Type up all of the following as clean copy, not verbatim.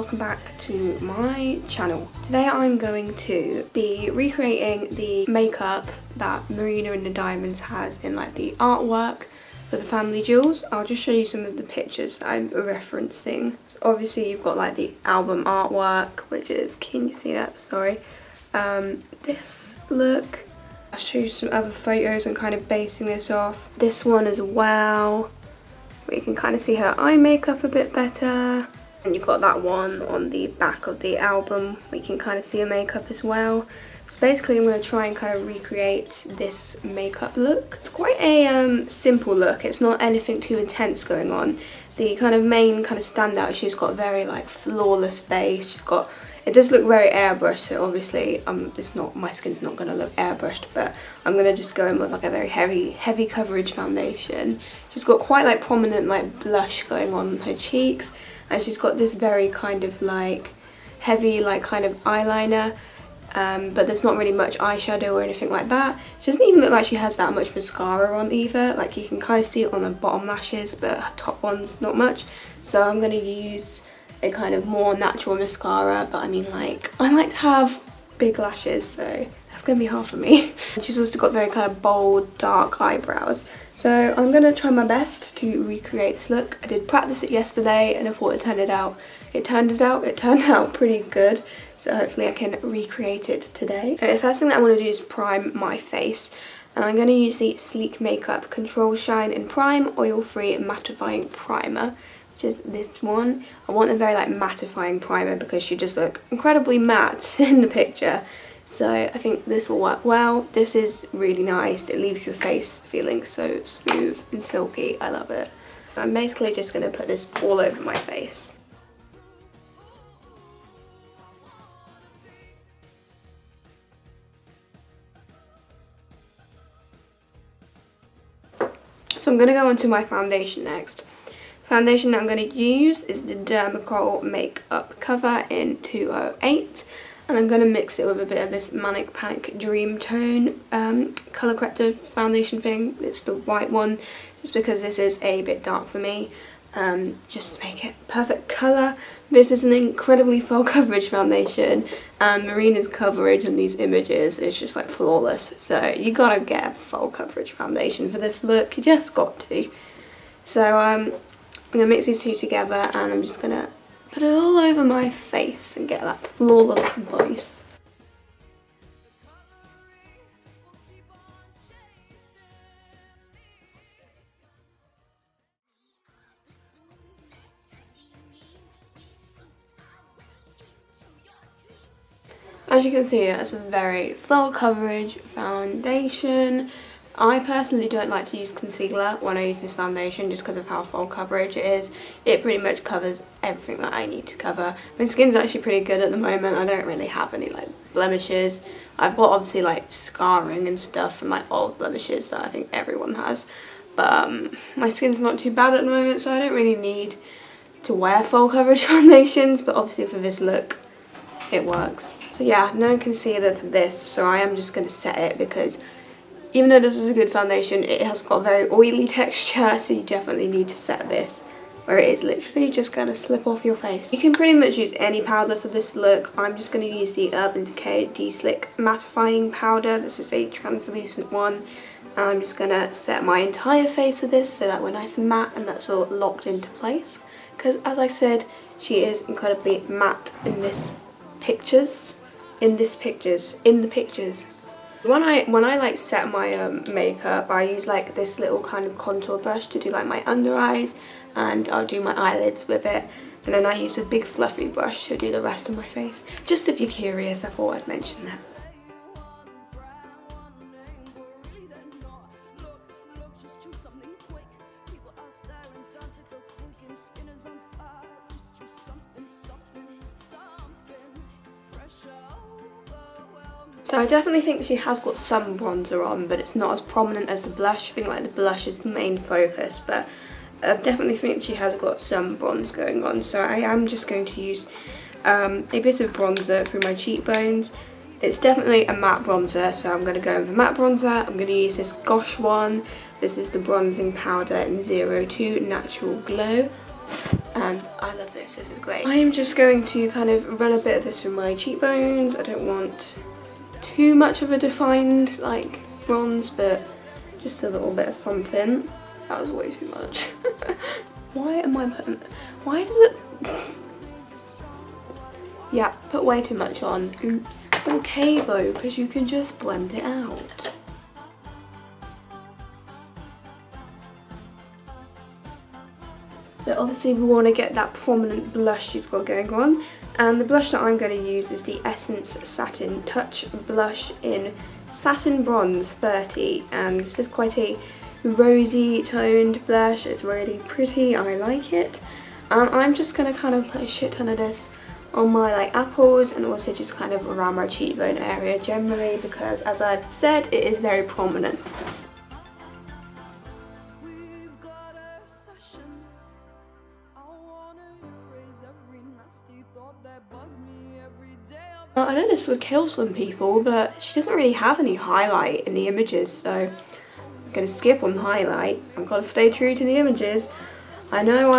welcome back to my channel. Today I'm going to be recreating the makeup that Marina in the Diamonds has in like the artwork for the family jewels. I'll just show you some of the pictures that I'm referencing. So obviously you've got like the album artwork, which is, can you see that? Sorry. This look. I'll show you some other photos and kind of basing this off. This one as well, where you can kind of see her eye makeup a bit better. And you've got that one on the back of the album where you can kind of see her makeup as well. So basically I'm going to try and kind of recreate this makeup look. It's quite a simple look, it's not anything too intense going on. The kind of main kind of standout, she's got a very like flawless base. She's got, it does look very airbrushed, so obviously it's not, my skin's not going to look airbrushed, but I'm going to just go in with like a very heavy coverage foundation. She's got quite like prominent like blush going on her cheeks, and she's got this very kind of like heavy like kind of eyeliner, but there's not really much eyeshadow or anything like that. She doesn't even look like she has that much mascara on either. Like you can kind of see it on the bottom lashes, but her top one's not much. So I'm going to use a kind of more natural mascara, but I mean like I like to have big lashes, so that's going to be hard for me. She's also got very kind of bold dark eyebrows, so I'm going to try my best to recreate this look. I did practice it yesterday and I thought it turned out pretty good, so hopefully I can recreate it today. So the first thing that I want to do is prime my face, and I'm going to use the Sleek Makeup Control Shine and Prime Oil Free Mattifying Primer, which is this one. I want a very like mattifying primer because she just look incredibly matte in the picture. So I think this will work well. This is really nice. It leaves your face feeling so smooth and silky. I love it. I'm basically just going to put this all over my face. So I'm going to go on to my foundation next. Foundation that I'm going to use is the Dermacol Makeup Cover in 208, and I'm going to mix it with a bit of this Manic Panic Dream Tone colour corrector foundation thing. It's the white one, just because this is a bit dark for me, just to make it perfect colour. This is an incredibly full coverage foundation, and Marina's coverage on these images is just like flawless, so you gotta get a full coverage foundation for this look, you just got to. So I'm going to mix these two together, and I'm just going to put it all over my face and get that flawless voice. As you can see, it's a very full coverage foundation. I personally don't like to use concealer when I use this foundation just because of how full coverage it is. It pretty much covers everything that I need to cover. My skin's actually pretty good at the moment. I don't really have any like blemishes. I've got obviously like scarring and stuff from like old blemishes that I think everyone has. But my skin's not too bad at the moment, so I don't really need to wear full coverage foundations. But obviously for this look, it works. So yeah, no concealer for this, so I am just going to set it because even though this is a good foundation, it has got a very oily texture, so you definitely need to set this where it is literally just going to slip off your face. You can pretty much use any powder for this look. I'm just going to use the Urban Decay De-Slick Mattifying Powder. This is a translucent one. I'm just going to set my entire face with this so that we're nice and matte and that's all locked into place. Because as I said, she is incredibly matte in this pictures. When I like set my makeup, I use like this little kind of contour brush to do like my under eyes, and I'll do my eyelids with it, and then I use a big fluffy brush to do the rest of my face. Just if you're curious, I thought I'd mention that. So I definitely think she has got some bronzer on, but it's not as prominent as the blush. I think like the blush is the main focus, but I definitely think she has got some bronze going on. So I am just going to use a bit of bronzer through my cheekbones. It's definitely a matte bronzer, so I'm going to go with a matte bronzer. I'm going to use this Gosh one. This is the bronzing powder in 02 Natural Glow. and I love this. This is great. I am just going to kind of run a bit of this from my cheekbones. I don't want too much of a defined like bronze, but just a little bit of something. That was way too much. Why am I putting, why does it, yeah, put way too much on. Oops. It's okay though, because you can just blend it out. So obviously we want to get that prominent blush she's got going on, and the blush that I'm going to use is the Essence Satin Touch Blush in Satin Bronze 30, and this is quite a rosy toned blush. It's really pretty, I like it. And I'm just going to kind of put a shit ton of this on my like apples and also just kind of around my cheekbone area generally, because as I've said, it is very prominent. I know this would kill some people, but she doesn't really have any highlight in the images, so I'm going to skip on the highlight. I've got to stay true to the images. I know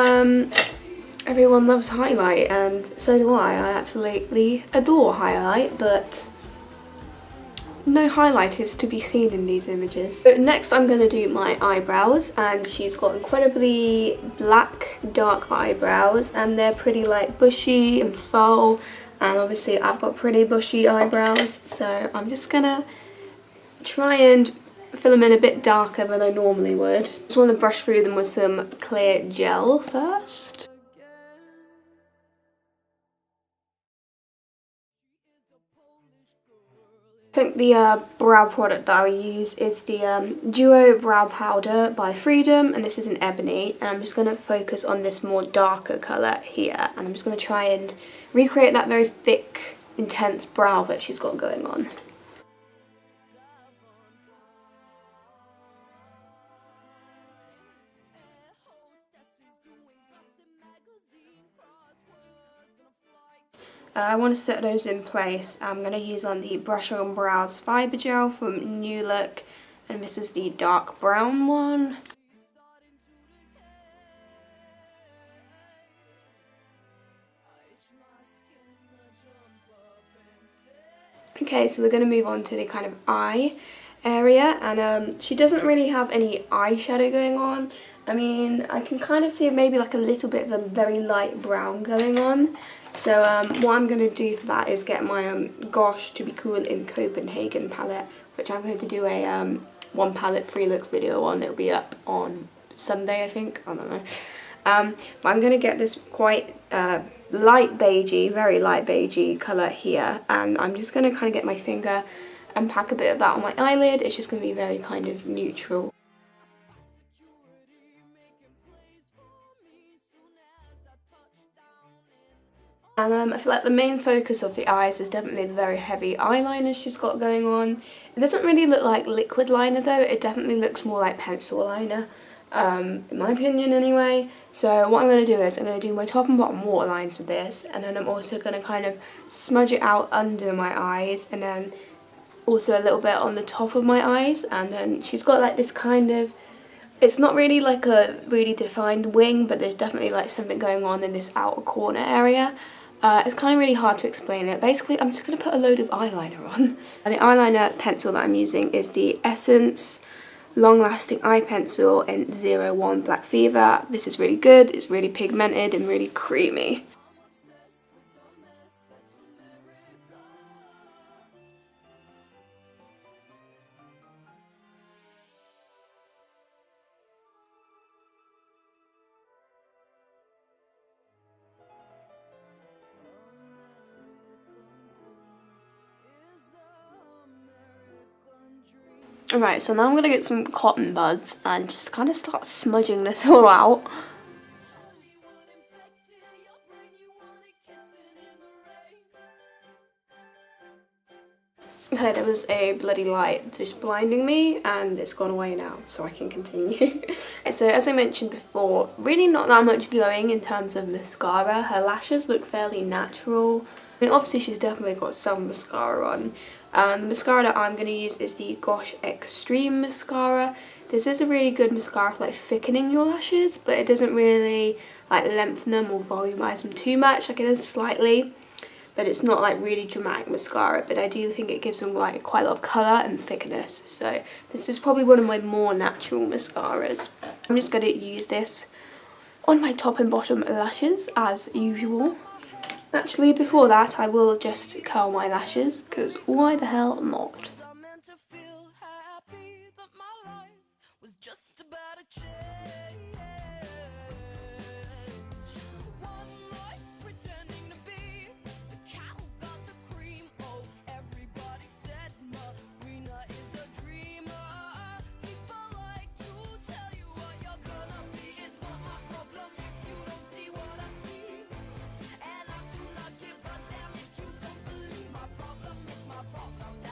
everyone loves highlight, and so do I. I absolutely adore highlight, but no highlight is to be seen in these images. So next I'm going to do my eyebrows, and she's got incredibly black dark eyebrows, and they're pretty like bushy and faux. And obviously I've got pretty bushy eyebrows, so I'm just gonna try and fill them in a bit darker than I normally would. Just want to brush through them with some clear gel first. I think the brow product that I use is the Duo Brow Powder by Freedom, and this is in Ebony, and I'm just going to focus on this more darker colour here, and I'm just going to try and recreate that very thick, intense brow that she's got going on. I want to set those in place. I'm going to use on the Brush on Brows Fibre Gel from New Look, and this is the dark brown one. Okay, so we're going to move on to the kind of eye area, and she doesn't really have any eyeshadow going on. I mean, I can kind of see maybe like a little bit of a very light brown going on. So what I'm going to do for that is get my Gosh To Be Cool in Copenhagen palette, which I'm going to do a one palette free looks video on. It'll be up on Sunday, I think. I don't know. But I'm going to get this quite light beigey, very light beigey colour here, and I'm just going to kind of get my finger and pack a bit of that on my eyelid. It's just going to be very kind of neutral. And I feel like the main focus of the eyes is definitely the very heavy eyeliner she's got going on. It doesn't really look like liquid liner though, it definitely looks more like pencil liner, in my opinion anyway. So what I'm going to do is I'm going to do my top and bottom waterlines with this, and then I'm also going to kind of smudge it out under my eyes, and then also a little bit on the top of my eyes. And then she's got like this kind of, it's not really like a really defined wing, but there's definitely like something going on in this outer corner area. It's kind of really hard to explain it. Basically, I'm just going to put a load of eyeliner on. And the eyeliner pencil that I'm using is the Essence Long Lasting Eye Pencil in 01 Black Fever. This is really good. It's really pigmented and really creamy. Alright, so now I'm going to get some cotton buds and just kind of start smudging this all out. Okay, there was a bloody light just blinding me, and it's gone away now, so I can continue. So as I mentioned before, really not that much going in terms of mascara. Her lashes look fairly natural. I mean, obviously she's definitely got some mascara on. The mascara that I'm going to use is the Gosh Extreme Mascara. This is a really good mascara for like thickening your lashes, but it doesn't really like lengthen them or volumize them too much. Like it does slightly, but it's not like really dramatic mascara, but I do think it gives them like quite a lot of colour and thickness. So this is probably one of my more natural mascaras. I'm just going to use this on my top and bottom lashes as usual. Actually, before that I will just curl my lashes, because why the hell not?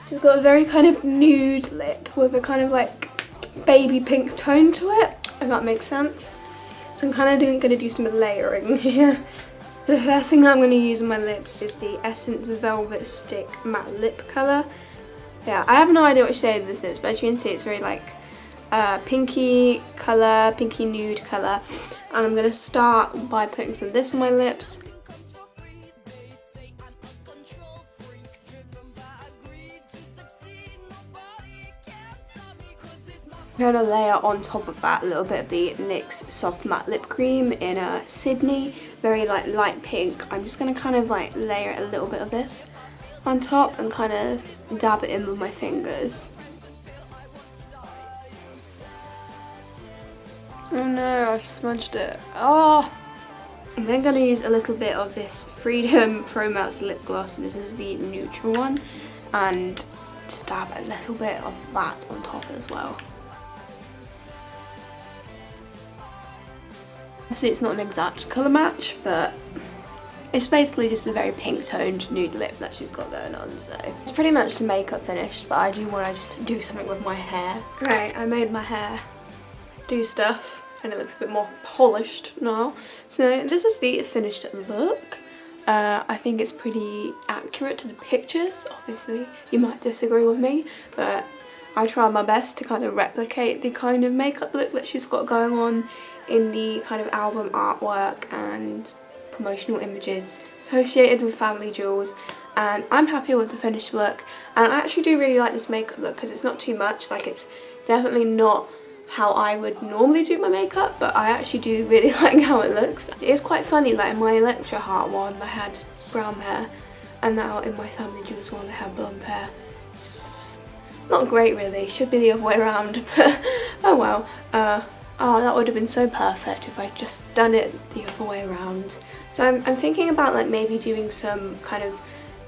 She's got a very kind of nude lip with a kind of like baby pink tone to it, if that makes sense. So I'm kind of going to do some layering here. The first thing that I'm going to use on my lips is the Essence Velvet Stick Matte Lip Colour. Yeah, I have no idea what shade this is, but as you can see it's very like pinky colour, pinky nude colour. And I'm going to start by putting some of this on my lips. I'm going to layer on top of that a little bit of the NYX Soft Matte Lip Cream in Sydney, very like light pink. I'm just going to kind of like layer a little bit of this on top and kind of dab it in with my fingers. Oh no, I've smudged it. Oh! I'm then going to use a little bit of this Freedom Pro Matte Lip Gloss. This is the neutral one, and just dab a little bit of that on top as well. Obviously it's not an exact colour match, but it's basically just a very pink toned nude lip that she's got going on, so it's pretty much the makeup finished, but I do want to just do something with my hair. Right, I made my hair do stuff and it looks a bit more polished now. So this is the finished look. I think it's pretty accurate to the pictures. Obviously you might disagree with me, but I try my best to kind of replicate the kind of makeup look that she's got going on in the kind of album artwork and promotional images associated with Family Jewels, and I'm happy with the finished look. And I actually do really like this makeup look because it's not too much, like it's definitely not how I would normally do my makeup, but I actually do really like how it looks. It is quite funny, like in my lecture heart one I had brown hair, and now in my Family Jewels one I have blonde hair. It's not great really, should be the other way around, but oh well. Oh, that would have been so perfect if I'd just done it the other way around. So I'm thinking about like maybe doing some kind of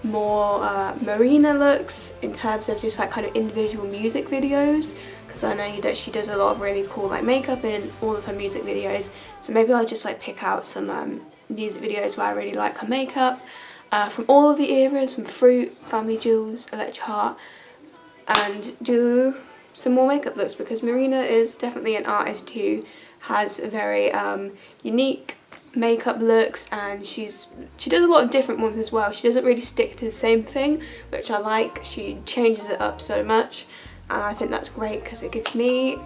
more Marina looks in terms of just like kind of individual music videos, because I know that she does a lot of really cool like makeup in all of her music videos. So maybe I'll just like pick out some music videos where I really like her makeup from all of the eras, from Fruit, Family Jewels, Electric Heart, and do some more makeup looks, because Marina is definitely an artist who has very unique makeup looks, and she does a lot of different ones as well. She doesn't really stick to the same thing, which I like. She changes it up so much, and I think that's great because it gives me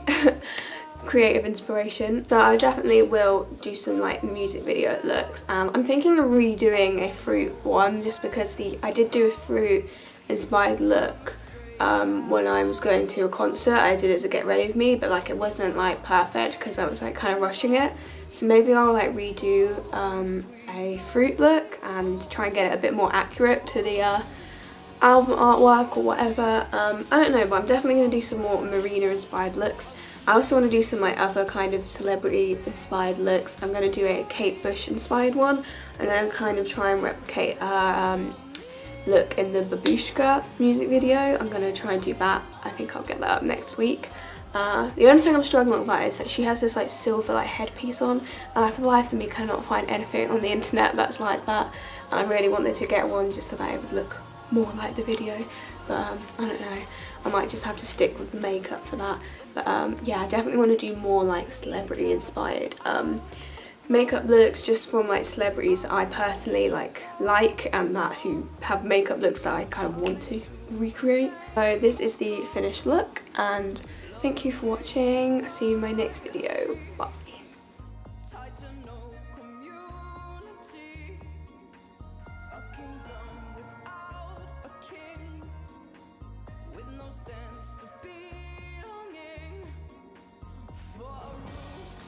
creative inspiration. So I definitely will do some like music video looks. I'm thinking of redoing a Fruit one, just because I did do a Fruit inspired look when I was going to a concert. I did it as a get ready with me, but like it wasn't like perfect because I was like kind of rushing it. So maybe I'll like redo a Fruit look and try and get it a bit more accurate to the album artwork or whatever. I don't know, but I'm definitely going to do some more Marina inspired looks. I also want to do some like other kind of celebrity inspired looks. I'm going to do a Kate Bush inspired one, and then kind of try and replicate her look in the Babushka music video. I'm going to try and do that. I think I'll get that up next week. The only thing I'm struggling with that is that she has this like silver like headpiece on, and I for the life of me cannot find anything on the internet that's like that, and I really wanted to get one just so that it would look more like the video, but I don't know, I might just have to stick with the makeup for that. But yeah, I definitely want to do more like celebrity inspired makeup looks, just from like celebrities that I personally like and that who have makeup looks that I kind of want to recreate. So this is the finished look, and Thank you for watching. See you in my next video. Bye. Sense of belonging for a roots